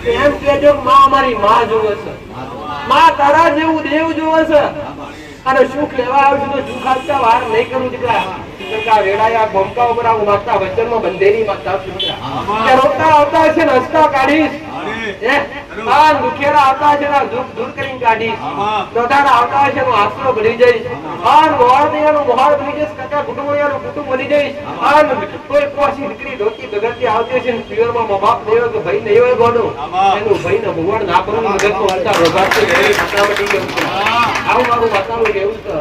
એમ કેજો માં અમારી માં જોવે છે, માં તારા જેવું દેવ જોવે છે, અને સુખ લેવા આવ્યું તો સુખ આપતા વાર નહીં કરું દીકરા. વેડાયા ભોમકા ઉપર આવું માતા વચનમાં બંધેરી માતા કે રોતા આવતા છે ને હસતા કાઢીશ, દુખેરા આવતા છે ને દુઃખ દૂર કરીને કાઢીશ, દોધારા આવતા છે નો આશરો ભરી જઈશ, મોહરદિયાનું મોહર ભરી જઈશ, કાકા કુટુંબિયાનું કુટુંબ બની જઈશ. કોઈ પોસી દીકરી ધોતી બગડતી આવતી છે ને પિયરમાં મા બાપ નહીં હોય કે ભાઈ નહીં હોય ગોનું, એનું ભાઈ ને ભગવાન ના કરું જગતનો અવતાર રોગાડશે આવું મારું માતાનું કેવું છે.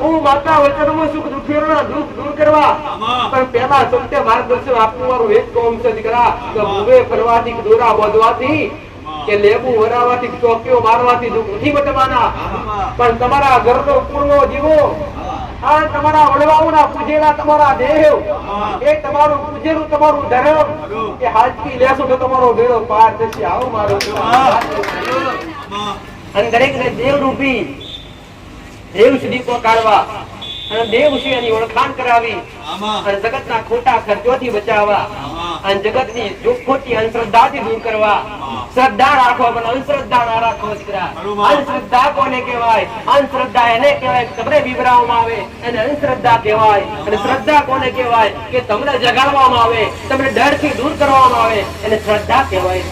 હું માતા વચનમાં સુખ દુખેરા દુઃખ દૂર કરવા, પણ પેલા સત્ય માર્ગદર્શન આપવું મારું એક કામ છે દીકરા. કે ભૂવે ફરવાથી દોરા બાંધવાથી કે લેબુ વરાવાથી ચોકીઓ મારવાથી દુઃખ નથી મટવાના, પણ તમારા ઘરનો કુળનો જીવો, આ તમારા વડવાઓના પૂજેલા તમારા દેવ, એ તમારું પૂજેલું તમારું ધર્મ એ હાજરી લેશો તો તમારો બેડો પાર થશે. આવો મારો અને દરેક ને દેવ રૂપી દેવ સુધી પહોંચાડવા અને દેવ વિશેની ઓળખાણ કરાવી અને જગતના ખોટા ખર્ચોથી બચાવવા અને જગતની ખોટી અંધશ્રદ્ધાથી દૂર કરવા. શ્રદ્ધા રાખો પણ અંધશ્રદ્ધા ના રાખો દીકરા. અંધશ્રદ્ધા કોને કહેવાય? અંધશ્રદ્ધા એને કહેવાય તમને બીવરાવવામાં આવે એને અંધશ્રદ્ધા કહેવાય. અને શ્રદ્ધા કોને કહેવાય? કે તમને જગાડવામાં આવે, તમને ડરથી દૂર કરવામાં આવે એને શ્રદ્ધા કહેવાય.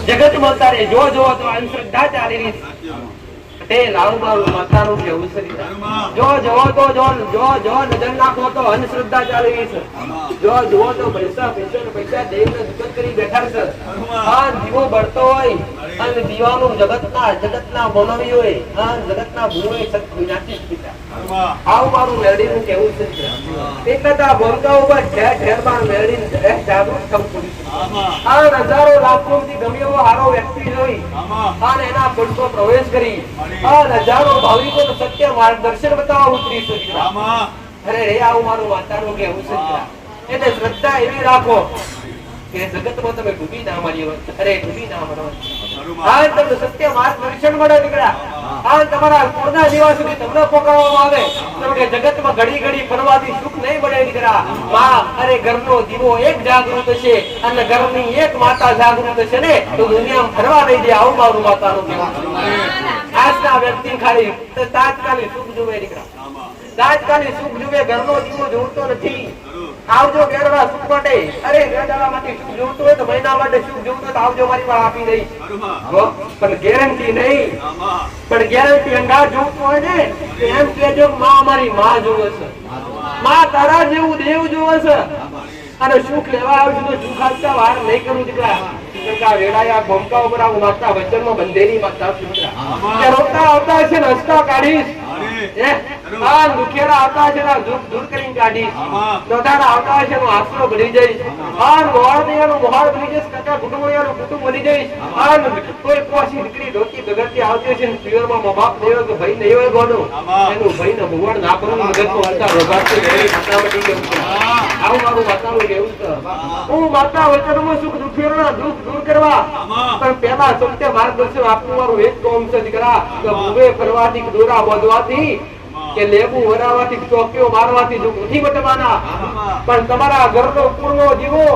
જગતમાં તારે જો તો અંધશ્રદ્ધા ચાલી રહી તે લાલબાબુ માતાનું કેવું છે. જો નજર નાખો તો અંધશ્રદ્ધા ચાલી રહી છે, જો જુઓ તો પૈસા દેવને દુઃખ કરી બેઠા છે. દીવો બળતો હોય અને દીવાનું જગતના બનાવી હોય, જગતના ભૂવે વિનાશી પિતા. આવું મારું મેળડીનું કેવું છે. એટલે ભોંકા ઉપર ઠેરમાં મેળડી જાગૃત થવું પડ્યું. આ હજારો લાખો ગમે એવો સારો વ્યક્તિ જોઈ અને એના પડતો પ્રવેશ કરી હજારો ભાવિકો સત્ય માર્ગદર્શન બતાવવા ઉતરી છે. અરે રે આવું મારું માતાનું કેવું છે. એટલે શ્રદ્ધા એવી રાખો કે જગતમાં તમે ડૂબી ના મારી હોય, અરે ડૂબી ના મરો. તમને સત્ય માર્ગદર્શન મળે દીકરા. તમારા કોના જીવા સુધી તમને પકડવામાં આવે. તમને જગતમાં ઘડી ફરવાથી સુખ નહીં મળે દીકરા. અરે ઘરનો દીવો એક જાગૃત છે અને ઘરની એક માતા જાગૃત છે ને તો દુનિયામાં ફરવા નહીં દે. આવું મારું માતાનું કેવું છે. આજના વ્યક્તિ ખાલી તાત્કાલિક સુખ જુએ દીકરા, તાત્કાલિક સુખ જુએ, ઘરનો દીવો જોતો નથી. આવજો ઘેરડા સુખ માટે. અરે ઘેરડા માટે સુખ જોતું હોય તો મહિના માટે સુખ જોતું હોય તો આવજો મારી પાસે આપી દઈશ, પણ ગેરંટી નહીં. પણ ગેરંટી અંગાર જોતું હોય ને એમ કેજો માં અમારી માં જોવે છે, માં તારા જેવું દેવ જોવે છે, અને સુખ લેવા આવ્યું તો સુખ આપતા વાર નહીં કરું દીકરા. વેડાયા ભોમકા ઉપર આવું માતા વચનમાં બંધેરી માતા કે રોતા આવતા છે ને હસતા કાઢીશ, દુખેરા આવતા છે ને દુઃખ દૂર કરીને કાઢીશ, દોધારા આવતા છે નો આશરો ભરી જઈશ, મોહરદિયાનું મોહર ભરી જઈશ, કાકા કુટુંબિયાનું કુટુંબ બની જઈશ. કોઈ પોસી દીકરી ધોતી બગડતી આવતી છે ને પિયરમાં મા બાપ નહીં હોય કે ભાઈ નહીં હોય ગોનું, એનું ભાઈ ને ભગવાન ના કરું જગતનો અવતાર રોગાડશે આવું મારું માતાનું કેવું છે. હું માતા વચનમાં સુખ દુખેરા દુઃખ દૂર કરવા, પણ પેલા સત્ય માર્ગદર્શન આપવું મારું એક કામ છે દીકરા. કે ભૂવે ફરવાથી દોરા બાંધવાથી કે લેબુ વરાવાથી ચોકીઓ મારવાથી દુઃખ નથી મટવાના, પણ તમારા ઘરનો કુળનો જીવો,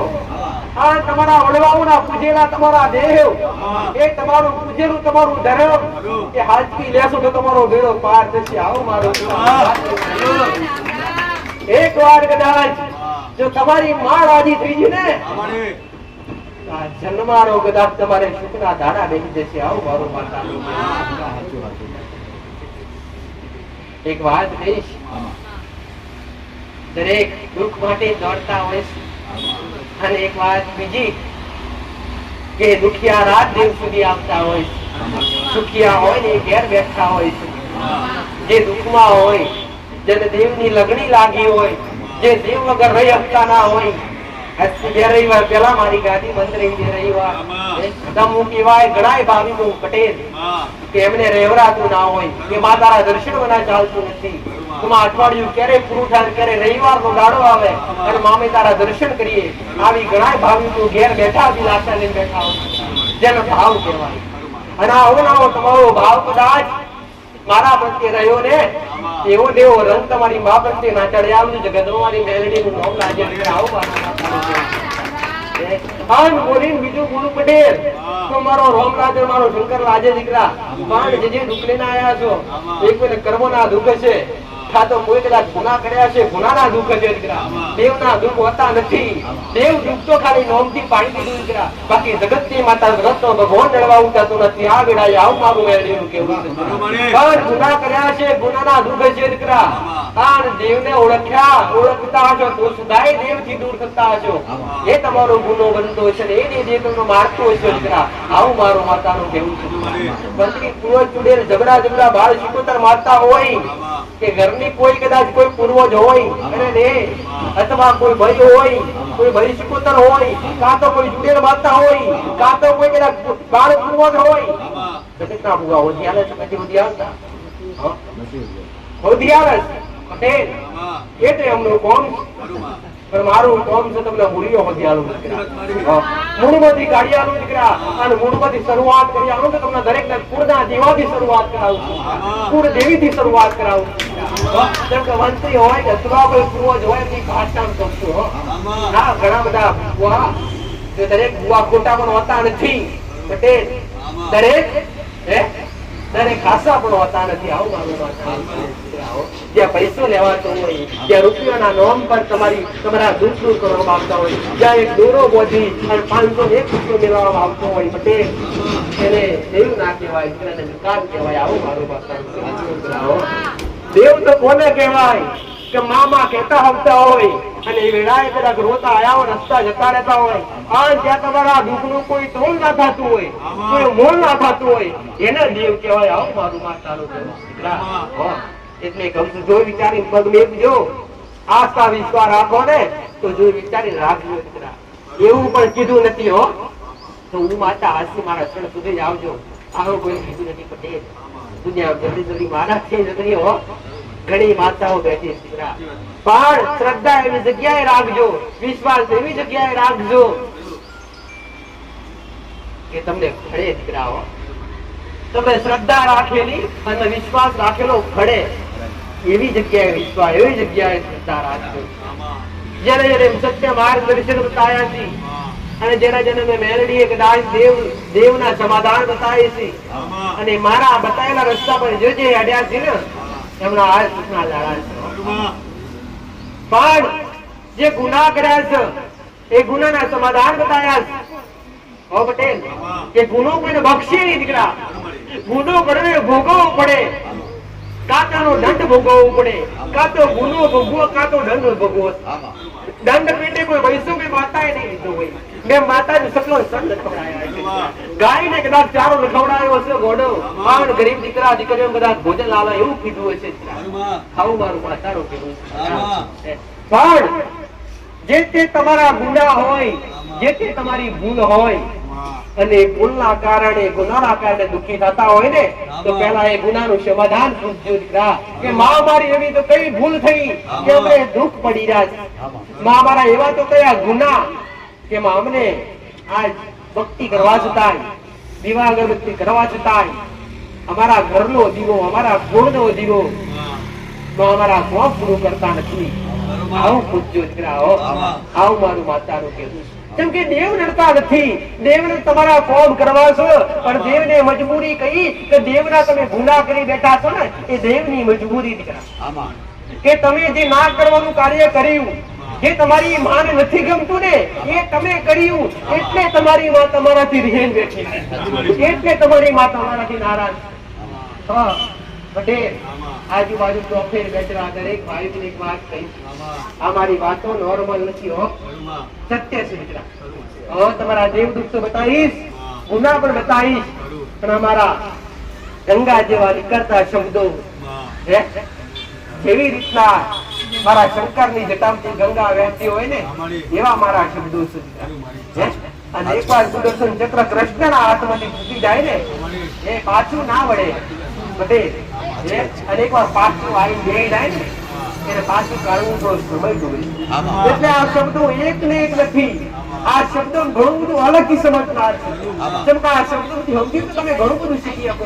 આ તમારા વડવાઓના પૂજેલા તમારા દેવ, એ તમારું પૂજેલું તમારું ધર્મ એ હાજરી લેશો તો તમારો બેડો પાર થશે. આવો મારો એક વાર કદાચ જો તમારી માં રાજી થઈ ગઈ ને જન્મારો કદાચ તમારે સુખના ધાડા બેસી જશે. આવું મારું માતા. એક વાત કહીશ, દરેક દુઃખ માટે દોડતા હોય અને એક વાત બીજી કે દુખિયા રાત દેવ સુધી આવતા હોય, સુખિયા હોય ને ઘેર બેઠા હોય છે. જે દુઃખમાં હોય, જેને દેવની લગણી લાગી હોય, જે દેવ વગર રહી શકતા ના હોય, બે રવિવાર પેલા મારી ગાદી બંધ રહી છે. રવિવાર ઘણા ભાવિકો પટેલ કે એમને રેવરાતું ના હોય કે મા તારા દર્શન વિના ચાલતું નથી. અઠવાડિયું ક્યારે પૂરું થાય, ક્યારે રવિવાર નો ગાળો આવે અને મામે તારા દર્શન કરીએ. આવી ઘણા ભાવિકો ઘેર બેઠા દિલાસા લઈને બેઠા હોય, જેનો ભાવ કહેવાય. અને આવો તમારો ભાવ કદાચ મારા પ્રત્યે રહ્યો ને એવો દેવો રંગ તમારી મા પ્રત્યે ના ચડે. આવજો જગત મારી મેલડી નું નામ લાગે. આવું આન બોલીને બીજું બોલું પટેલ તો મારો રોમરાજ મારો શંકર લાજે દીકરા પણ જે દુઃખ આયા છો એક કોઈને કર્મોના દુઃખ છે તો કોઈ કદાચ ગુના કર્યા છે ગુનાના દુઃખ છે દીકરા દેવના દુઃખ હોતા નથી દેવ દુઃખ તો ખાલી નોમથી પાડી દીધું દીકરા બાકી જગતની માતા રત્નો ભગવાન જળવા ઉઠાતો નથી આ વેળાએ આવું મારું મેળવ્યું કેવું છે પણ ગુના કર્યા છે ગુનાના દુઃખ છે દીકરા આ દેવને ઓળખતા હશો તો સદાય દેવથી દૂર થતા હશો એ તમારો ગુનો બનતો છે ને એ જે તમને મારતો હશો દીકરા આવું મારું માતાનું કેવું છે મંત્રી પૂર્વજ ચુડેલ ઝઘડા બાળ શિકોતર મારતા હોય કે ઘરની કોઈ કદાચ કોઈ પૂર્વજ હોય અને અથવા કોઈ ભાઈ હોય કોઈ ભાઈ શિકોતર હોય કાં તો કોઈ ચુડેલ મારતા હોય કાં તો કોઈ કદાચ બાળ પૂર્વજ હોય તો કેટલા ભૂગા હોતી હાલે છે પછી હોતી આવતા હોતી આવે પટેલ એટલે એમનું કોમ પણ મારું કોમ છે તમને મૂળીઓ બધી આલું દીકરા મૂળમાંથી કાઢી આલું દીકરા અને મૂળમાંથી શરૂઆત કરી આલું કે તમને દરેક ને કુળના દેવાથી શરૂઆત કરાવું છું કુળ દેવીથી શરૂઆત કરાવું જેમ કે વંશી હોય કે અથવા કોઈ પૂર્વજ હોય એની ભાષામાં કહું છું હા ઘણા બધા બુવા દરેક બુવા ખોટા પણ હોતા નથી પટેલ દરેક ખાસા પણ હોતા નથી આવું મારું માતા જ્યાં પૈસો લેવાતો હોય જ્યાં રૂપિયાના નોમ પર તમારા દુઃખ દૂર કરવામાં આવતા હોય જ્યાં એક દોરો બોધી અને 501 રૂપિયો મેળવવામાં આવતો હોય પટેલ એને દેવ ના કહેવાય એને દુકાન કહેવાય આવું મારું માતા દેવ તો કોને કહેવાય કે મામા કહેતા આવતા હોય અને એ વેળાએ કદાચ રોતા આયા હોય રસ્તા જતા રહેતા હોય અને ત્યાં તમારા દુઃખનું કોઈ તોલ ના થતું હોય કોઈ મોલ ના થતું હોય એને દેવ કહેવાય આવું મારું માતાનું કહેવાય એટલે કહું છું જો વિચારી પગ મેકજો આસ્થા વિશ્વાસ રાખો ને તો જો વિચારી રાખજો એવું પણ કીધું નથી હો તો હું માતા હાસી મારા ચણ સુધી જ આવજો આવું કોઈ કીધું નથી પટેલ દુનિયા જલ્દી જલ્દી મારા છે જલ્દી હો ઘણી માતાઓ બેઠી દીકરા પણ શ્રદ્ધા એવી જગ્યાએ રાખજો વિશ્વાસ એવી જગ્યાએ રાખજો કે તમને ખડે દીકરાઓ તમે શ્રદ્ધા રાખેલી અને વિશ્વાસ રાખેલો ખડે એવી જગ્યાએ વિશ્વાસ એવી જગ્યાએ શ્રદ્ધા રાખજો જેને જેને સત્ય માર્ગદર્શન બતાવ્યા છે અને જેના જેને મેં મેલડીએ કદાચ દેવના સમાધાન બતાવે છે અને મારા બતાવેલા રસ્તા પર જે અડ્યા છે ને એમના આ સૂચના લાડા છે પણ જે ગુના કર્યા છે એ ગુનાના સમાધાન બતાવ્યા છે હો પટેલ કે ગુનો કોઈને બક્ષે નહીં દીકરા ગુનો કરે ભોગવવો પડે કાતાનો દંડ ભોગવવો પડે કાં તો ગુનો ભોગવો કાં તો દંડ ભોગવો દંડ પેટે કોઈ વૈષ્ણવ કે માતાએ નહીં લીધો હોય મેં માતાને સકલો સંત ખવડાયા ગાયને કદાચ ચારો ખવડાયો હશે ઘોડો પણ ગરીબ દીકરા દીકરીઓ કદાચ ભોજન લાવે એવું કીધું હશે આવું મારું માતાનું કીધું પણ જે તે તમારા ગુના હોય જે તે તમારી ભૂલ હોય અને ભૂલના કારણે ગુનાના કારણે દુઃખી થતા હોય ને તો પહેલા એ ગુનાનું સમાધાન પૂછજો દીકરા કે માં મારી એવી તો કઈ ભૂલ થઈ કે અમને દુઃખ પડી રહ્યા છે માં મારા એવા તો કયા ગુના કે અમને આજ ભક્તિ કરવા છતાંય દીવા અગરબત્તી કરવા છતાંય અમારા ઘરનો દીવો અમારા ગુણનો દીવો અમારા કોપ પૂરું કરતા નથી આવું પૂછજો દીકરા આવું મારું માતાનું કહેવું કેમ કે દેવ નડતા નથી દેવને તમારા કોમ કરવા છો પણ દેવને મજબૂરી કહી કે દેવના તમે ગુના કરી બેઠા છો ને એ દેવની મજબૂરી દીકરા કે તમે જે ના કરવાનું કાર્ય કર્યું જે તમારી માને નથી ગમતું ને એ તમે કર્યું એટલે તમારી માં તમારાથી રહેન બેઠી એટલે તમારી માં તમારાથી નારાજ હા પટેલ આજુબાજુ ચોફેર બેઠેલા દરેક ભાઈઓને એક વાત કહી અમારી વાતો નોર્મલ નથી હો સત્ય છે દીકરા હવે તમારા દેવ દુઃખ તો બતાવીશ ગુના પણ બતાવીશ પણ અમારા ગંગા જેવા નીકળતા શબ્દો જેવી રીતના મારા શંકરની જટામાંથી ગંગા વહેતી હોય ને એવા મારા શબ્દો છે અને એકવાર સુદર્શન ચક્ર કૃષ્ણના હાથમાંથી છૂટી જાય ને એ પાછું ના વળે પટેલ અને એકવાર પાછું આવી બે જાય ને એને પાછું કાઢવું તો સમય જોઈએ એટલે આ શબ્દો એક ને એક નથી આ શબ્દો ઘણું બધું અલગથી સમજનાર છે જેમ કે આ શબ્દોથી સમજી તો તમે ઘણું બધું શીખી શકો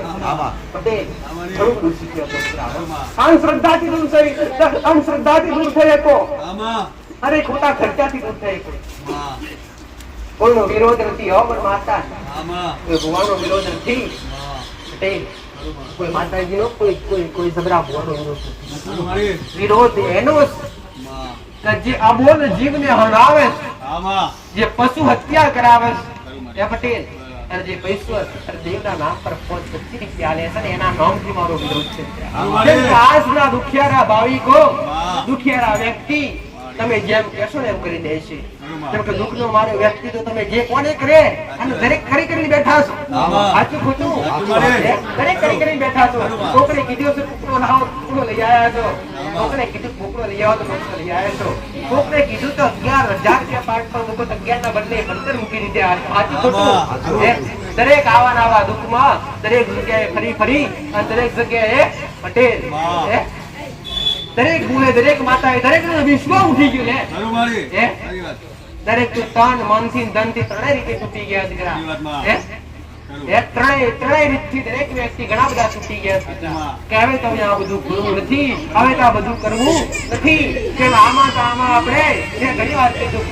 પટેલ ઘણું બધું શીખી શકો અંધશ્રદ્ધાથી દૂર થઈ અંધશ્રદ્ધાથી દૂર થઈ શકો અરે ખોટા ખર્ચાથી દૂર થઈ શકો કોઈનો વિરોધ નથી હો પણ માતા કોઈ ભુવાનો વિરોધ નથી પટેલ કોઈ માતાજીનો કોઈ જબરા ભુવાનો વિરોધ એનો કે જે અબોલ જીવને હણાવે જે પશુ હત્યા કરાવે એ પટેલ અને જે પૈસા દેવના નામ પર 25 રૂપિયા લે છે ને એના નામથી મારો વિરોધ છે આજના દુખિયારા ભાવિકો દુખિયારા વ્યક્તિ તમે જેમ કહેશો ને એમ કરી દેશે કેમ કે દુઃખનો મારો વ્યક્તિ તો તમે જે કોને કરે અને દરેક કરી કરીને બેઠા છો સાચું ખોટું દરેક કરી કરીને બેઠા છો કોકને કીધું છે કુકડો લાવો કુકડો લઈ આવ્યા છો કોકને કીધું કુકડો લઈ આવો તો કુકડો લઈ આવ્યા છો કોકને કીધું તો 11,000 રૂપિયા પાઠ પર મૂકો તો 11 ના બદલે 15 મૂકી દીધા સાચું ખોટું દરેક આવા દુઃખમાં દરેક જગ્યાએ ફરી અને દરેક જગ્યાએ પટેલ દરેક ભૂલે દરેક માતાએ દરેક નો વિશ્વ ઉઠી ગયું ને દરેક તું તન મન થી ધન થી ત્રણેય રીતે તૂટી ગયા દીકરા ત્રણેય રીતથી દરેક વ્યક્તિ ઘણા બધા તૂટી ગયા કે હવે તમે આ બધું કરવું નથી હવે તો આ બધું કરવું નથી કે આમાં આપણે ઘણી વાર કીધું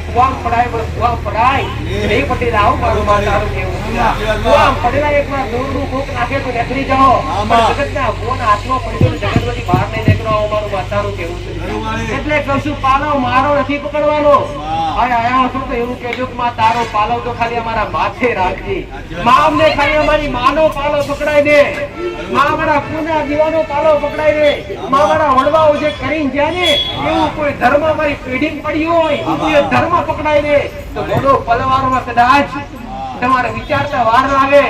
કુવામ પડાય પણ કુવામ પડાય એ પટેલ આવું મારું માતારું કેવું કુવામ પડેલા એકવાર દોરનું કોક નાખે તો નીકળી જાઓ જગતના કોના હાથમાં પડ્યો જગતમાંથી બહાર નહીં નીકળો મારું માતારું કેવું છે એટલે કશું પાલવ મારો નથી પકડવાનો આયા છો તો એવું કહેજો કે માં તારો પાલવ તો ખાલી અમારા માથે રાખજે માં અમને ખાલી અમારી માનો પાલવ પકડાઈ દે માં અમારા પુના દીવાનો પાલવ પકડાઈ દે માં અમારા વડવાઓ જે કરીને ગયા ને એવું કોઈ ધર્મ અમારી પેઢી પડી હોય એ ધર્મ પકડાઈ દે તો ઘોડો પલવારમાં કદાચ તમારે વિચારતા વાર લાગે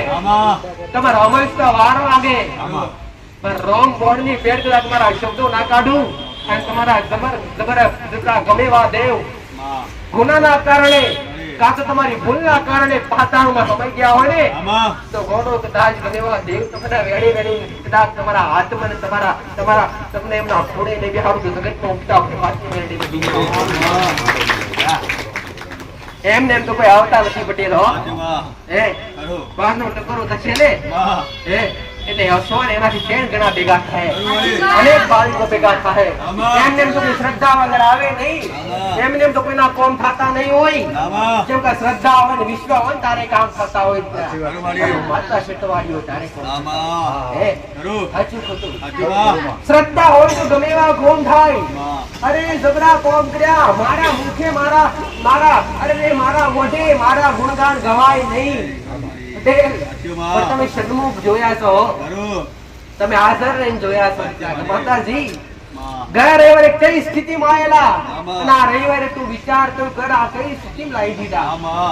તમારે અમલતા વાર લાગે પણ રોંગ બોર્ડ ની પેડ કદાચ તમારા શબ્દો ના કાઢું અને તમારા જબર ગમેવા દેવ ગુનાના કારણે કાં તો તમારી ભૂલના કારણે પાતાળમાં સમાઈ ગયા હોય ને તો ઘોડો કદાચ ગમેવા દેવ તમને વેડી કદાચ તમારા હાથમાં તમારા તમને એમના ઘોડે લઈ બેહારું તો જગતમાં ઉગતા એમને એમ તો કોઈ આવતા નથી પટેલ હો બહારનો ટકરો થશે ને એટલે હસો ને એનાથી ચેન ઘણા ભેગા થાય અનેક બાળકો ભેગા થાય એમને એમ તો કોઈ શ્રદ્ધા વગર આવે નહીં એમને એમ તો કોઈના કોમ થતા નહીં હોય જેમ કે શ્રદ્ધા હોય ને વિશ્વ હોય તારે કામ થતા હોય માતા શેઠવાડીઓ તારે શ્રદ્ધા હોય તો ગમે એવા કોમ થાય અરે જબરા કોમ કર્યા મારા મુખે મારા મોઢે મારા ગુણગાન ગવાય નહીં તમે સન્મુખ જોયા છો તમે હાજર રહીને જોયા છો માતાજી ગયા રવિવારે કઈ સ્થિતિમાં આવેલા અને આ રવિવારે તું વિચાર તો કર આ કઈ સ્થિતિમાં લાવી દીધા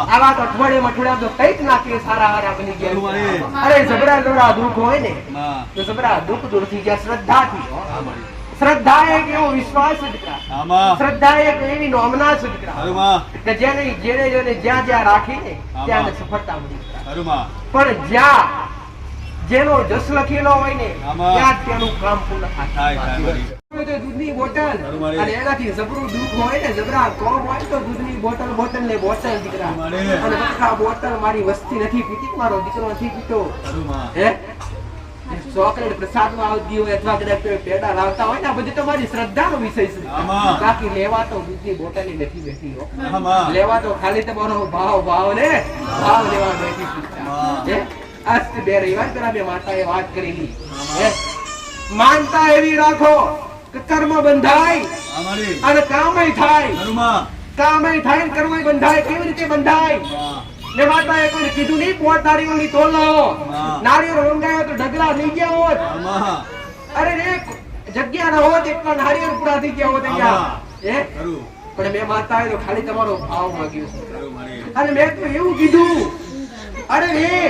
આવા તો અઠવાડિયે તો કઈક નાખી સારા બની ગયા અરે જબરા દુઃખ હોય ને તો જબરા દુઃખ દૂર થઈ ગયા શ્રદ્ધાથી શ્રદ્ધા એક એવો વિશ્વાસ શ્રદ્ધા એક એવી નોમના કે જેને જ્યાં રાખીને ત્યાં સફળતા મળી પણ જ્યાં જેનો જસ લખેલો હોય ને ત્યાં તેનું કામ પૂર્ણ થાય દૂધની બોટલ અને એનાથી જબરું દુઃખ હોય ને જબરા કોમ હોય તો દૂધની બોટલ ને બોટલ દીકરા અને બોટલ મારી વસ્તી નથી પીતી મારો દીકરો નથી પીતો ચોકલેટ પ્રસાદ માં આવતી હોય અથવા કદાચ પેડા લાવતા હોય ને આ બધી તમારી શ્રદ્ધાનો વિષય છે બાકી લેવા તો દૂધની બોટલ નથી બેઠી લેવા તો ખાલી તમારો ભાવ ને ભાવ લેવા બેઠી આજ બે રવિવાર પેલા બે માતાએ વાત કરેલી માનતા એવી રાખો કે કર્મ બંધાય અને કામય થાય કર્મ બંધાય કેવી રીતે બંધાય ને માતાએ કોઈ કીધું નહીં પોત નારિયેળની તોલ લાવો નારિયેળ રંગાયો તો ઢગલા થઈ ગયા હોત અરે રે જગ્યા ના હોત એટલા નારિયેળ પૂરા થઈ ગયા હોત અહીંયા પણ મેં માતાએ તો ખાલી તમારો ભાવ માંગ્યો અને મેં તો એવું કીધું અરે રે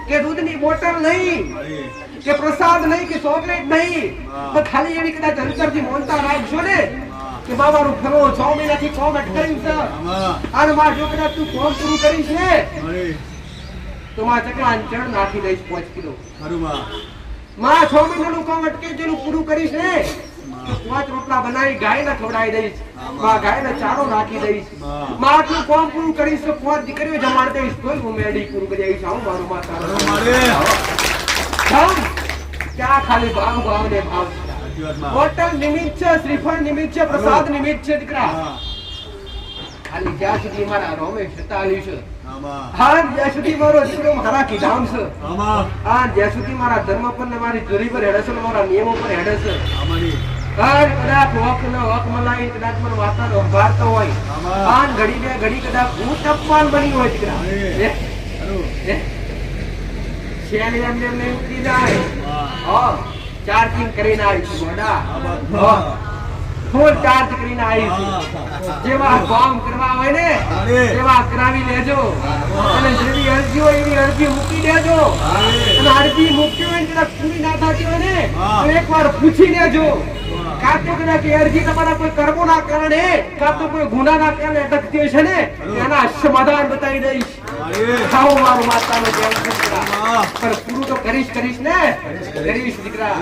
કે દૂધની બોટલ નહીં કે પ્રસાદ નહીં કે ચોકલેટ નહીં પણ ખાલી એવી કદાચ અંતરથી મોનતા રાખશો ને કે બાબાનું ફરો 6 મહિનાથી કોમ અટકાયું છે અને માર જો કદાચ તું કોમ પૂરું કરીશ ને તો માં ચકલા ચણ નાખી દઈશ 5 કિલો માં 6 મહિનાનું કોમ અટકેલું પૂરું કરીશ ને તો 5 રોટલા બનાવી ગાયને ખવડાવી દઈશ માં ગાયને ચારો નાખી દઈશ માં આટલું કોમ પૂરું કરીશ તો 5 દીકરીઓ જમાડ દઈશ તોય હું મેડી પૂરું કરી આવીશ આવું મારું માં તારો ક્યાં ખાલી ભાવ ને ભાવ બોટલ નિમિત્ત છે શ્રીફળ નિમિત્ત છે પ્રસાદ નિમિત્ત છે દીકરા ખાલી જ્યાં સુધી મારા રોમેશ જતાલ્યું છે હા જ્યાં સુધી મારો દીકરો મારા કીધામ છે હા જ્યાં સુધી મારા ધર્મ પર ને મારી જોરી પર હેડે છે ને મારા નિયમો પર હેડે છે કદાચ વખ ન વખ મલાઈ કદાચ મને વાતાનો ઉભારતો હોય હા ઘડી બે ઘડી કદાચ હું તપવાન બની હોય દીકરા શેલી એમને ઉતરી જાય હા ચાર્જિંગ કરીને આવી છું ગોડા ફૂલ ચાર્જ કરીને આવી છું જેવા કામ કરવા હોય ને એવા કરાવી લેજો અને જેવી અરજી હોય એવી અરજી મૂકી દેજો અને અરજી મૂકી હોય ને કદાચ પૂરી ના થતી હોય ને તો એકવાર પૂછી લેજો કાં તો કદાચ અરજી તમારા કોઈ કર્મોના કારણે કાં તો કોઈ ગુનાના કારણે અટકતી હોય છે ને એના સમાધાન બતાવી દઈશ ખાઓ મારું માતાનો જેમ દીકરા પણ પૂરું તો કરીશ ને કરીશ દીકરા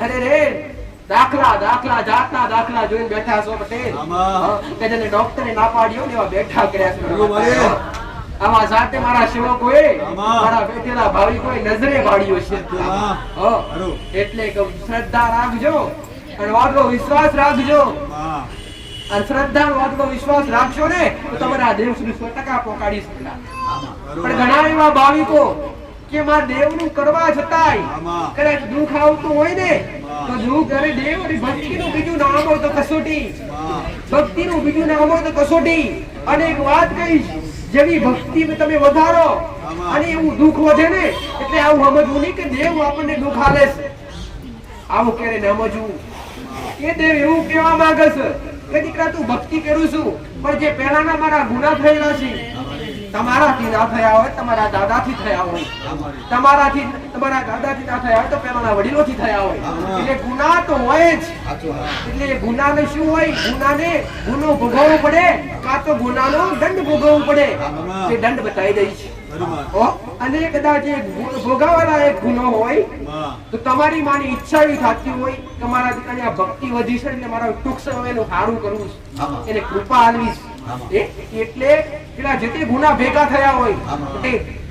અરે રે દાખલા જાતના દાખલા જોઈને બેઠા છો પટેલ કે જેને ડોક્ટરે ના પાડ્યો ને એવા બેઠા કર્યા છે આમાં સાથે મારા સેવકોએ મારા બેઠેલા ભાવિકોએ નજરે પાડ્યો છે એટલે કે શ્રદ્ધા રાખજો અને વાતનો વિશ્વાસ રાખજો અને શ્રદ્ધા વાતનો વિશ્વાસ રાખશો ને તો તમારા દેવ સુધી 100% પહોંચાડી શકતા પણ ઘણા એવા ભાવિકો કે માં દેવનું કરવા છતાંય કદાચ દુઃખ આવતું હોય ને તો દુઃખ કરે દેવ અને ભક્તિનું બીજું નામ હોય તો કસોટી ભક્તિનું બીજું નામ હોય તો કસોટી અને એક વાત કહીશ જેવી ભક્તિ તમે વધારો અને એવું દુઃખ વધે ને એટલે આવું સમજવું નહીં કે દેવ આપણને દુઃખ આલે છે આવું ક્યારે ન સમજવું એ દેવ એવું કહેવા માંગે છે કે દીકરા તું ભક્તિ કરું છું પણ જે પહેલાના મારા ગુનાહ થયેલા છે તમારાથી ના થયા હોય તમારા દાદાથી થયા હોય તમારાથી તમારા દાદાથી ના થયા હોય તો પહેલાના વડીલોથી થયા હોય એટલે ગુનાહ તો હોય જ એટલે ગુનાને શું હોય ગુનો ભોગવવો પડે કાં તો ગુનાનો દંડ ભોગવવો પડે એ દંડ બતાવી દઈશ અને કદાચ ભોગવવાના એક ગુનો હોય તો તમારી માની ઈચ્છા એવી થતી હોય કે મારા દીકરાની આ ભક્તિ વધી છે એટલે મારા ટૂંક સમયનું સારું કરવું છે એને કૃપા આલવી એટલે પેલા જે તે ગુના ભેગા થયા હોય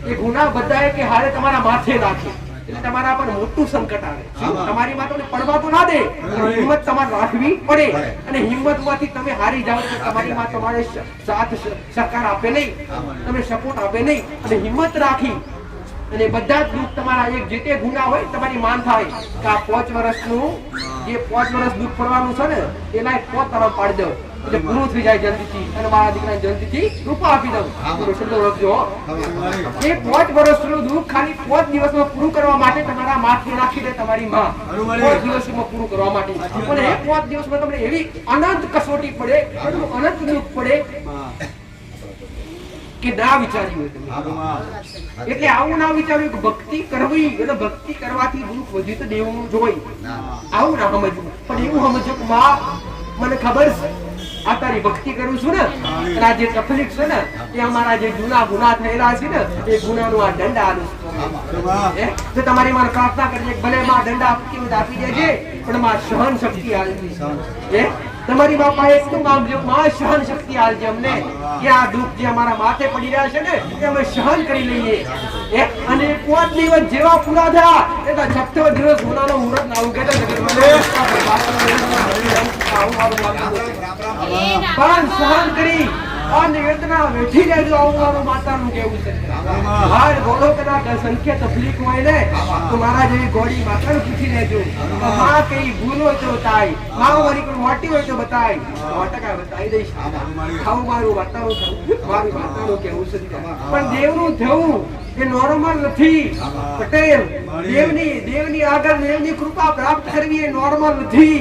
એ ગુના બધાએ કે હારે તમારા માથે નાખે એટલે તમારા પર મોટું સંકટ આવે તમારી માં તમને પડવા તો ના દે હિંમત તમારે રાખવી પડે અને હિંમતમાંથી તમે હારી જાવ તો તમારી માં તમારે સાથ સહકાર આપે નહીં તમે સપોર્ટ આપે નહીં અને હિંમત રાખી અને બધા જ દુઃખ તમારા એક જે તે ગુના હોય તમારી માન થાય કે આ 5 વર્ષનું જે 5 વર્ષ દુઃખ પડવાનું છે ને એના 5 તરફ પાડી દો એટલે પૂરું થઈ જાય જલ્દીથી અને મારા દીકરાને જલ્દીથી કૃપા આપી દઉં શબ્દ રાખજો એ 5 વર્ષનું દુઃખ ખાલી 5 દિવસમાં પૂરું કરવા માટે તમારા માથે નાખી દે તમારી માં 5 દિવસમાં પૂરું કરવા માટે અને એ 5 દિવસમાં તમને એવી અનંત કસોટી પડે અનંત દુઃખ પડે કે ના વિચાર્યું હોય તમે એટલે આવું ના વિચાર્યું કે ભક્તિ કરવી એટલે ભક્તિ કરવાથી દુઃખ વધી તો દેવનું જોઈ આવું ના સમજવું પણ એવું સમજવું કે માં મને ખબર છે આ તારી ભક્તિ કરું છું ને અને આ જે તકલીફ છે ને એ અમારા જે જૂના ગુના થયેલા છે ને એ ગુનાનું આ દંડ આલું છે તમારી મારે પ્રાર્થના કરીએ ભલે માં દંડ આપી દેજે પણ માં સહન શક્તિ આલવી તમારી બાપા એટલું માંગજો માં સહન શક્તિ આલજે અમને કે આ દુઃખ જે અમારા માથે પડી રહ્યા છે ને એ અમે સહન કરી લઈએ અને 5 દિવસ જેવા પૂરા થયા એટલે 6ઠો દિવસ ગુનાનો મુહૂર્ત ના આવું કહેતા પણ સહન કરી અને વેદના વેઠી લેજો આવું મારું માતાનું કેવું છે હાર ગોળો કદાચ સંખ્યા તકલીફ હોય ને તો મારા જેવી ગોળી માતાને પૂછી લેજો માં કઈ ભૂલ હોય તો બતાય માં મારી કોઈ મોટી હોય તો બતાય 100% બતાવી દઈશ ખાવું મારું માતાનું કેવું છે પણ દેવનું થવું એ નોર્મલ નથી પટેલ દેવની આગળ દેવની કૃપા પ્રાપ્ત કરવી એ નોર્મલ નથી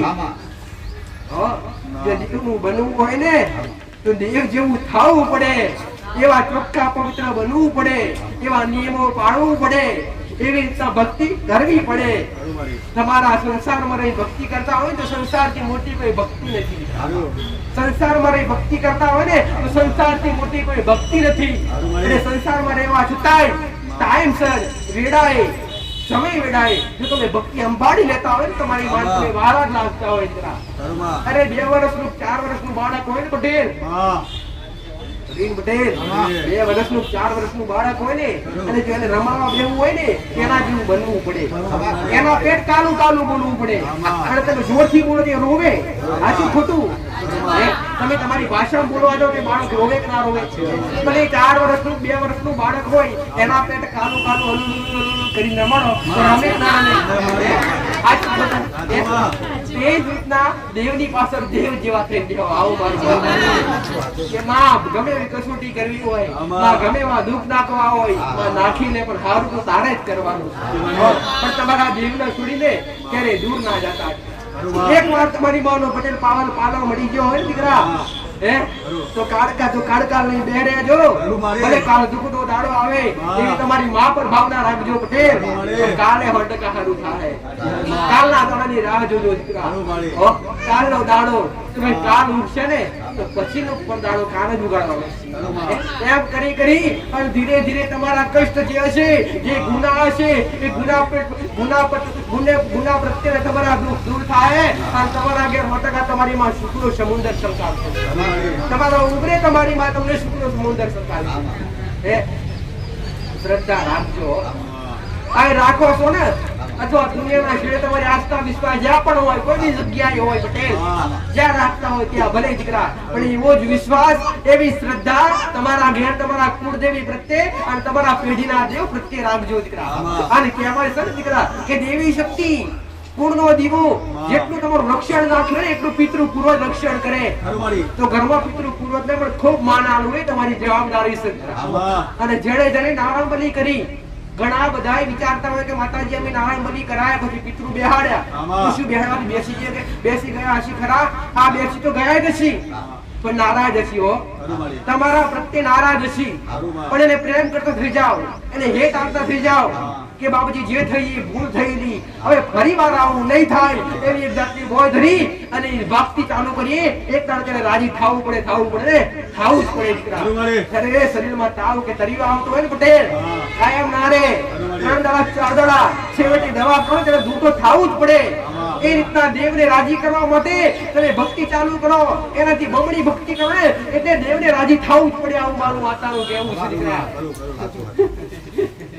જે દીકરું બનવું હોય ને તો દેવ જેવું થવું પડે એવા ચોખ્ખા પવિત્ર બનવું પડે એવા નિયમો પાળવું પડે એવી રીતના ભક્તિ કરવી પડે તમારા સંસારમાં રહી ભક્તિ કરતા હોય તો સંસારથી મોટી કોઈ ભક્તિ નથી સંસારમાં રહી ભક્તિ કરતા હોય ને તો સંસારથી મોટી કોઈ ભક્તિ નથી એટલે સંસારમાં રહેવા છતાંય ટાઈમસર વેડાએ સમય વેડાએ જો તમે ભક્તિ સંભાળી લેતા હોય ને તમારી માનસને વારા જ લાગતા હોય જરા અરે 2 વર્ષનું 4 વર્ષનું બાળક હોય ને પટેલ પટેલ 2 વર્ષનું 4 વર્ષનું બાળક હોય ને અને જો એને રમાવા બેવું હોય ને એના જેવું બનવું પડે એના પેટ કાલું બોલવું પડે અને તમે જોરથી બોલો તે રોવે આછું ખોટું તમે તમારી ભાષામાં બોલવા જાઓ કે બાળક રોવે કે ના રોવે? ભલે 4 વર્ષનું 2 વર્ષનું બાળક હોય એના પેટ કાલું કાલું હલું કરીને રમાડો તો રમે ના રમે? આ જ બધું એ જ રીતના દેવની પાછળ દેવ જેવા થઈ ગયો. આવું મારું કે માં ગમે એવી કસોટી કરવી હોય, માં ગમે એવા દુઃખ નાખવા હોય, માં નાખીને પણ સારું તો તારે જ કરવાનું. પણ તમારા દેવને છોડીને ક્યારે દૂર ના જતા. એક વાર તમારી માનો પટેલ પાવન પાલો મળી ગયો હોય દીકરા હે તો કાળકા લઈ બેરે જો ભલે કાળ દુઃખનો દાડો આવે એવી તમારી માં પર ભાવના રાખજો પટેલ. કાલે 100% સારું થાય. કાલના દાડાની રાહ જોજો દીકરા. કાલનો દાડો તમે કાલ ઉઠશે ને તો પછીનો પણ દાડો કાલ જ ઉગાડવાનો. એમ કરી કરી અને ધીરે ધીરે તમારા કષ્ટ જે હશે, જે ગુનાહ હશે એ ગુનાહ પ્રત્યે તમારા દુઃખ દૂર થાય અને તમારા આગળ 100% તમારી માં સુખનો સમુદ્ર છલકાશે. તમારા ઉભરે તમારી માં તમને સુખનો સમુદ્ર છલકાશે. શ્રદ્ધા રાખજો. આ રાખો છો ને અથવા દુનિયાના છેડે તમારી આસ્થા વિશ્વાસ જ્યાં પણ હોય, કોઈ બી જગ્યાએ હોય પટેલ, જ્યાં રાખતા હોય ત્યાં ભલે દીકરા, પણ એવો જ વિશ્વાસ, એવી શ્રદ્ધા તમારા ઘેર તમારા કુળદેવી પ્રત્યે અને તમારા પેઢીના દેવ પ્રત્યે રાખજો દીકરા. અને કહેવાય છે ને દીકરા કે દેવી શક્તિ કુળનો દીવો જેટલું તમારું રક્ષણ ના કરે એટલું પિતૃ પૂર્વજ રક્ષણ કરે. તો ઘરમાં પિતૃ પૂર્વજને પણ ખૂબ માન આપવું એ તમારી જવાબદારી છે. અને જેણે જેણે નારાયણ બલિ કરી, ઘણા બધા વિચારતા હોય કે માતાજી અમે નારાયણ બલિ કરાયા પછી પિતૃ બેહાડ્યા, શું બેહાડવા બેસી ગયા હશી ખરા? હા બેસી તો ગયા જ હશી, પણ નારાજ હશી હો. તમારા પ્રત્યે નારાજ હશી, પણ એને પ્રેમ કરતા થઈ જાઓ, એને હેત આપતા થઈ જાઓ કે બાબુજી જે થઈ એ ભૂલ થયેલી, હવે ફરી વાર આવું નહીં થાય એવી એક જાતની બોય ધરી અને ભક્તિ ચાલુ કરીએ. એક દાડો તેને રાજી થવું પડે થવું જ પડે દીકરા. અરે શરીરમાં તાવ કે તરીઓ આવતો હોય ને પટેલ, કાયમ ના રે 3 દાડા 4 દાડા છેવટે દવા કરો ત્યારે દૂર તો થવું જ પડે. એ રીતના દેવને રાજી કરવા માટે તમે ભક્તિ ચાલુ કરો, એનાથી બમણી ભક્તિ કરો એટલે દેવને રાજી થવું જ પડે. આવું મારું માતાનું કહેવું છે દીકરા.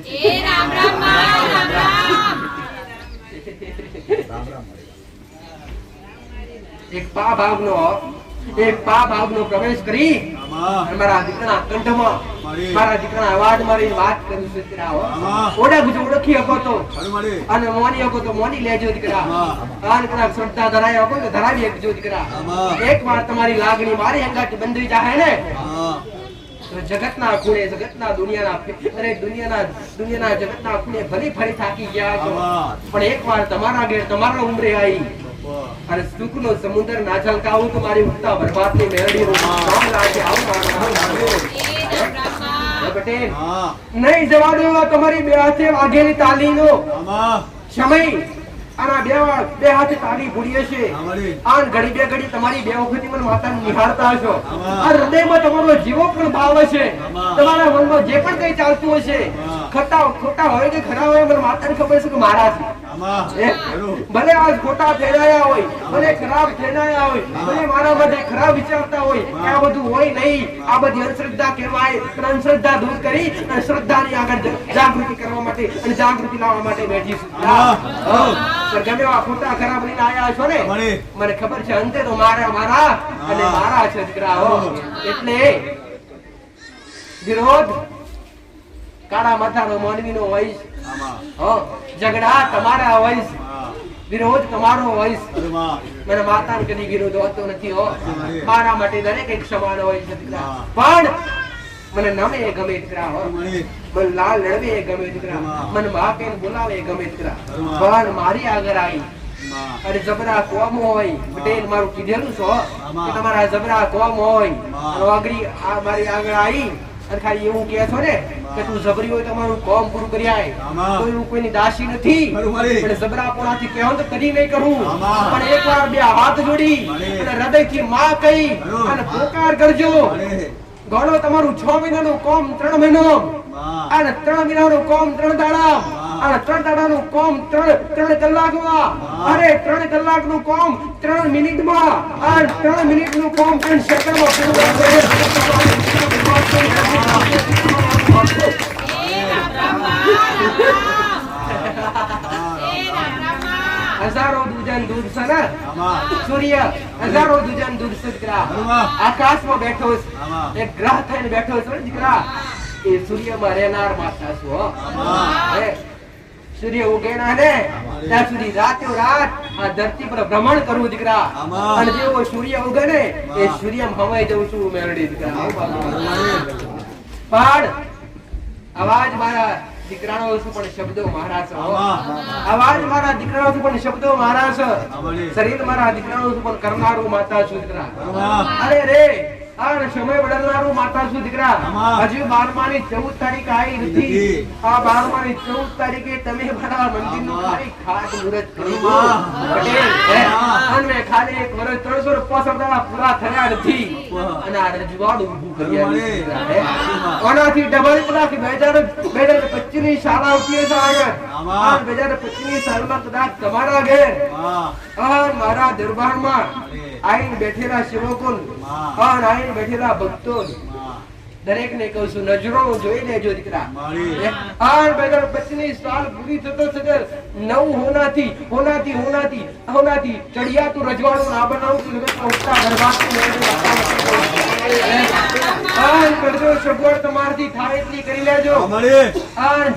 એ રામ રામ રામ રામ. એક પા ભાગનો પ્રવેશ કરી મારા દીકરાના કંઠમાં મારા દીકરાના અવાજ મારી વાત કરું છું દીકરા. ઓડા ગુજ ઓળખી શકો તો અને મોની શકો તો મોની લેજો દીકરા. અને કદાચ શ્રદ્ધા ધરાય શકો તો ધરાવી શકજો દીકરા. એક વાર તમારી લાગણી મારી અંગાથી બંધી જાય ને જગતના ખૂણે, જગતના દુનિયાના જગતના ખૂણે ભલે ફરી થાકી ગયા પણ એક વાર તમારા ઘેર તમારા ઉંમરે આવી અને સુખનો સમુદ્ર ના છલકાવું તો મારી ઉઠતા બરબાદની મેરડીનું નામ લાગે. પટેલ નહીં જવા દો તમારી બે હાથે વાગેલી તાલીનો સમય. આના બે હાથે તાળી ભૂલી હશે. આન ઘડી બે ઘડી તમારી બે વખત મને માતાને નિહાળતા હશો. આ હૃદયમાં તમારો જીવો પણ ભાવ હશે. તમારા મનમાં જે પણ કઈ ચાલતું હશે, ખોટા હોય કે ખરા હોય, મને માતાને ખબર છે કે મારા છે. ભલે આજ ખોટા ફેરાયા હોય, ભલે ખરાબ ફેરાયા હોય, ભલે મારા માટે ખરાબ વિચારતા હોય, આ બધું હોય નહીં. આ બધી અંધશ્રદ્ધા કહેવાય. અંધશ્રદ્ધા દૂર કરી અને શ્રદ્ધાની આગળ જાગૃતિ કરવા માટે અને જાગૃતિ લાવવા માટે બેઠી છું. ગમે એવા ખોટા ખરાબ લઈને આયા છો ને, મને ખબર છે અંતે તો મારા અને મારા છે દીકરાઓ. એટલે વિરોધ કાળા માથાનો માનવીનો હોય, ઝઘડા તમારા હોય, વિરોધ તમારો હોય. મને માતાને કદી વિરોધ હોતો નથી હો. મારા માટે દરેક એક સમાન હોય છે દીકરા. પણ મને નમે એ ગમે દીકરા હો, મને લાલ લડવે એ ગમે દીકરા, મને માપે બોલાવે એ ગમે દીકરા. પણ મારી આગળ આવી અને જબરા કોમ હોય પટેલ, મારું કીધેલું છો કે તમારા જબરા કોમ હોય મારી આગળ આવી અને ખાલી એવું કહે છો ને કે તું જબરી હોય તમારું કોમ પૂરું કરી આય, તો એવું કોઈની દાસી નથી. પણ જબરાપણાથી કહેવું તો કદી નહીં કરું, પણ એકવાર બે હાથ જોડી અને હૃદયથી માં કહી અને પોકાર કરજો. ગણો તમારું 6 મહિનાનું કોમ 3 મહિનો અને 3 મહિનાનું કોમ 3 દાડા અને 3 દાડાનું કોમ 3 કલાકમાં. અરે 3 કલાકનું કોમ 3 મિનિટમાં અને 3 મિનિટનું કોમ 3 સેકન્ડમાં પૂરું કરે. હજારો દુજન દૂર છે ને આમાં સૂર્ય હજારો દુજન દૂર છે દીકરા આકાશમાં બેઠો છે આમાં એક ગ્રહ થઈને બેઠો છે દીકરા એ સૂર્યમાં રહેનાર માતા છું હો હે સૂર્ય ઉગેના ને ત્યાં સુધી રાતે રાત આ ધરતી પર ભ્રમણ કરવું દીકરા આમાં. અને જેવો સૂર્ય ઉગે ને એ સૂર્યમાં હવાઈ જવું છું મેરડી દીકરા આવું બાબુ. પણ અવાજ મારા દીકરાનો છે પણ શબ્દો મારા છે હો. આમાં. અવાજ મારા દીકરાનો છે પણ શબ્દો મારા છે આમાં. શરીર મારા દીકરાનો છે પણ કરનારું માતા છું દીકરા આમાં. અરે રે આ સમય બદલનારું માતા છું દીકરા આમાં. હજુ 12માની 14 તારીખ આવી નથી નથી. આ 12માની 14 તારીખે તમે મારા મંદિરનું આમાં. ખાલી ખાત મુહૂર્ત કર્યું આમાં. પટેલ હે? આમાં. અને મેં ખાલી એક વર્ષ 365 દાડા પૂરા થયા નથી આમાં. અને આ રજવાડું ઊભું કરી આવ્યું આમાં. દીકરા, હે? આમાં. આનાથી ડબલ કદાચ 2025 ની શાળા આવતી હશે આગળ આમાં. આ 2025 ની સાલમાં કદાચ તમારા ઘેર આમાં. મારા દરબારમાં અરે. આઈને બેઠેલા સેવકો માં. આઈને બેઠેલા ભક્તો દરેક ને કહું છું નજરો જોઈ લેજો દીકરા મારી. 2025 ની સાલ પૂરી થતો થતો નવ હોનાથી ચડિયાતું રજવાડું ના બનાવું છું જગતમાં ઉઠતા ગરબાથી મેળવી વાતાવરણ કરજો સગવડ તમારથી થાય એટલી કરી લેજો અમારી.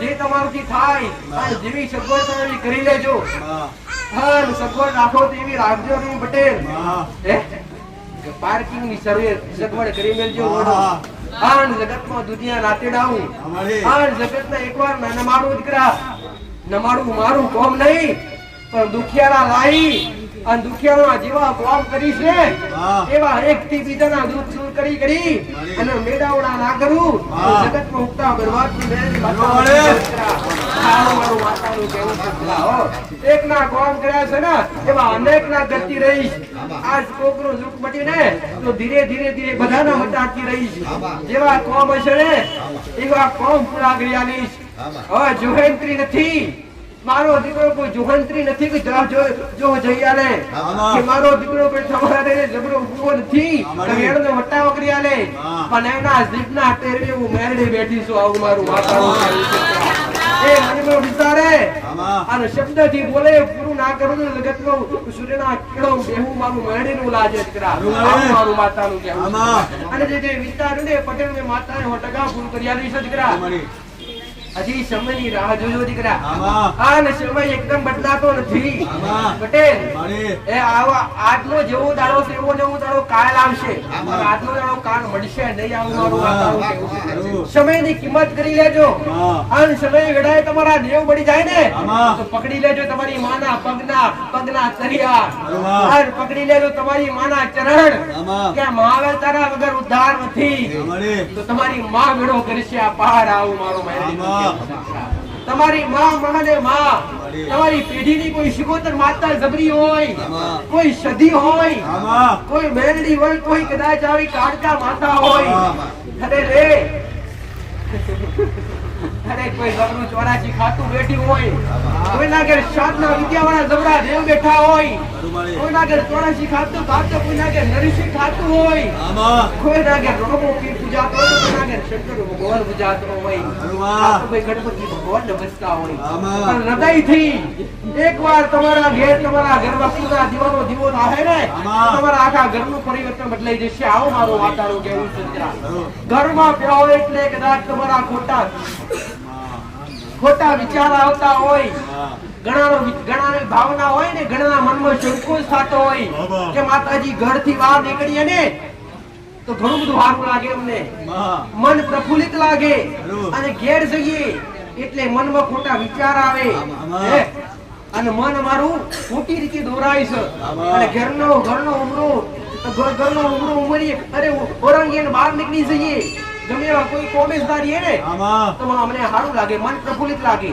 જે તમારથી થાય જેવી સગવડ તમારી કરી લેજો માં. સગવડ રાખો તેવી રાખજો નહીં પટેલ માં. પાર્કિંગ ની સગવડ કરી મેલજો હા. આન જગતમાં દુનિયા નાતેડાવું અમારી. આન જગતના એકવાર નમાડું દીકરા નમાડું મારું કોમ નહીં પણ દુખિયારા લાઈ અને દુખિયારા જેવા કોમ કરીશ ને હા. એવા એક થી બીજાના દુઃખ દૂર કરી મારી. અને મેડાવડા ના કરું હા. જગતમાં ઉગતા બરબાદની મેળવી મારી. મારું માતાનું કહેવું છે દીકરા, હો. એકના કોમ કર્યા છે ને એવા અનેકના કરતી રહીશ આજ કોકનું દુઃખ મટીને તો ધીરે ધીરે બધાના મટાડતી રહીશ જેવા કોમ હશે ને એવા કોમ પૂરા કરી આલીશ હવે જોહેન્ત્રી નથી મારો દીકરો કોઈ જોહંત્રી નથી કે જો જઈ આલે કે મારો દીકરો કોઈ તમારે જબરો ઉભો નથી તમે એનો વટાવો કરી આલે પણ એના જીભના ટેરવે હું મેરડી બેઠી છું આવું મારું માતાનું કહેવું છે. એ મનમાં વિચારે અને શબ્દથી બોલે પૂરું ના કરું તો જગતમાં સૂર્યના કિરણો બેહું મારું મેરડીનું લાજે દીકરા આવું મારું માતાનું કહેવું છે. અને જે વિચાર્યું ને પટેલ ને માતાને હો ટકા પૂરું કરી આલી છે દીકરા હજી સમયની રાહ જોજો દીકરા આ ને સમય એકદમ બદલાતો નથી પટેલ એ આજનો જેવો દાડો છે એવો નવો દાડો કાલ આવશે પણ આજનો દાડો કાલ મળશે નહીં આવું મારું માતાનું કહેવું છે. સમયની કિંમત કરી લેજો અને સમય વેળાએ તમારા દેવ મળી જાય ને તો પકડી લેજો તમારી માના પગના તરિયા અને પકડી લેજો તમારી માના ચરણ કે મહાવેલ તારા વગર ઉદ્ધાર નથી તો તમારી માં વેળો કરશે આ પાર આવું મારો મહેરબાની તમારી તમારી પેઢીની કોઈ શિકોતર માતા જબરી હોય કોઈ સધી હોય કોઈ મેરડી હોય કોઈ કદાચ આવી કાળકા માતા હોય અરે રે અરે કોઈ જબરું 84 ખાતું બેઠી હોય કોઈના ઘેર સાધના વિદ્યાવાળા જબરા દેવ બેઠા હોય કોઈના ઘેર 84 ખાતું કોઈના ઘેર નરીશી ખાતું હોય કોઈના ઘેર રોમો પીર પૂજાતો હોય કોઈના ઘેર શંકર ભગવાન પૂજાતો હોય કોઈ ગણપતિ ભગવાન નમસ્તા હોય પણ હૃદયથી એકવાર તમારા ઘરમાં પૂરા દીવાનો દીવો થાય ને તમારા આખા ઘરનું પરિવર્તન બદલાઈ જશે આવો મારો વાતાવરણ કેવું છે ઘરમાં પ્યો એટલે કદાચ તમારા ખોટા વિચાર આવતા હોય ઘણાની ભાવના હોય ને ઘણા મનમાં સંકોચ થતો હોય કે માતાજી ઘરથી બહાર નીકળીએ ને તો ઘણું બધું સારું લાગે અમને મન પ્રફુલ્લિત લાગે અને ઘેર જઈએ એટલે મનમાં ખોટા વિચાર આવે અને મન અમારું ખોટી રીતે દોરાય છે અને ઘરનો ઉમરીએ અરે ઓરંગીને બહાર નીકળી જઈએ ગમે એવા કોઈ કોમેશદારી હે ને તો અમને સારું લાગે મન પ્રફુલ્લિત લાગે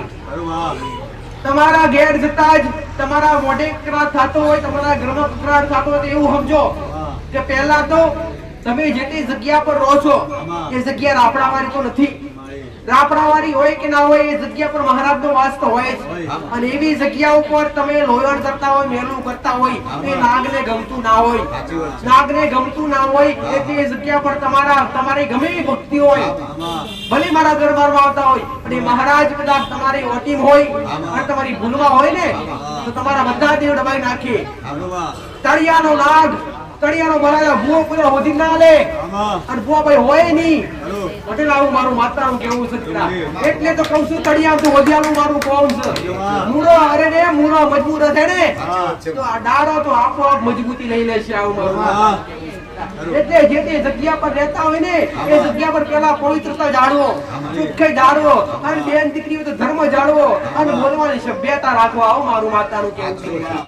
તમારા ઘેર જતા જ તમારા મોઢે કકરાટ થતો હોય તમારા ઘરમાં કકરાટ થતો હોય તો એવું સમજો કે પહેલા તો તમે જેટલી જગ્યા પર રહો છો એ જગ્યા રાપડાવાળી તો નથી રાપડાવાળી હોય કે ના હોય એ જગ્યા પર મહારાજનો વાસ તો હોય જ. અને એવી જગ્યા ઉપર તમે લોયણ કરતા હોય, મેલું કરતા હોય, એ નાગને ગમતું ના હોય. નાગને ગમતું ના હોય એટલે એ જગ્યા પર તમારી ગમે એવી ભક્તિ હોય, ભલે મારા દરબારમાં આવતા હોય, અને મહારાજ કદાચ તમારી ઓટીમ હોય અને તમારી ભૂલમાં હોય ને તો તમારા બધા દેવ દબાઈ નાખે. તળિયાનો નાગ, તળિયાનો બરાબર ભૂવો પેલો હોધી ના લે અને ભૂવા ભાઈ હોય નહીં. એટલે આવું મારું માતાનું કેવું છે દીકરા. એટલે તો કહું છું તળિયા તો હોધિયાનું મારું કોમ છે. મૂળો અરે ને મૂળો મજબૂત હશે ને તો આ ડાળો તો આપોઆપ મજબૂતી લઈ લેશે. આવું મારું એટલે જે તે જગ્યા પર રહેતા હોય ને એ જગ્યા પર પેલા પવિત્રતા જાળવો, ચોખ્ખાઈ જાળવો, અને બેન દીકરીઓ તો ધર્મ જાળવો અને બોલવાની સભ્યતા રાખવા. આવું મારું માતાનું કેવું છે.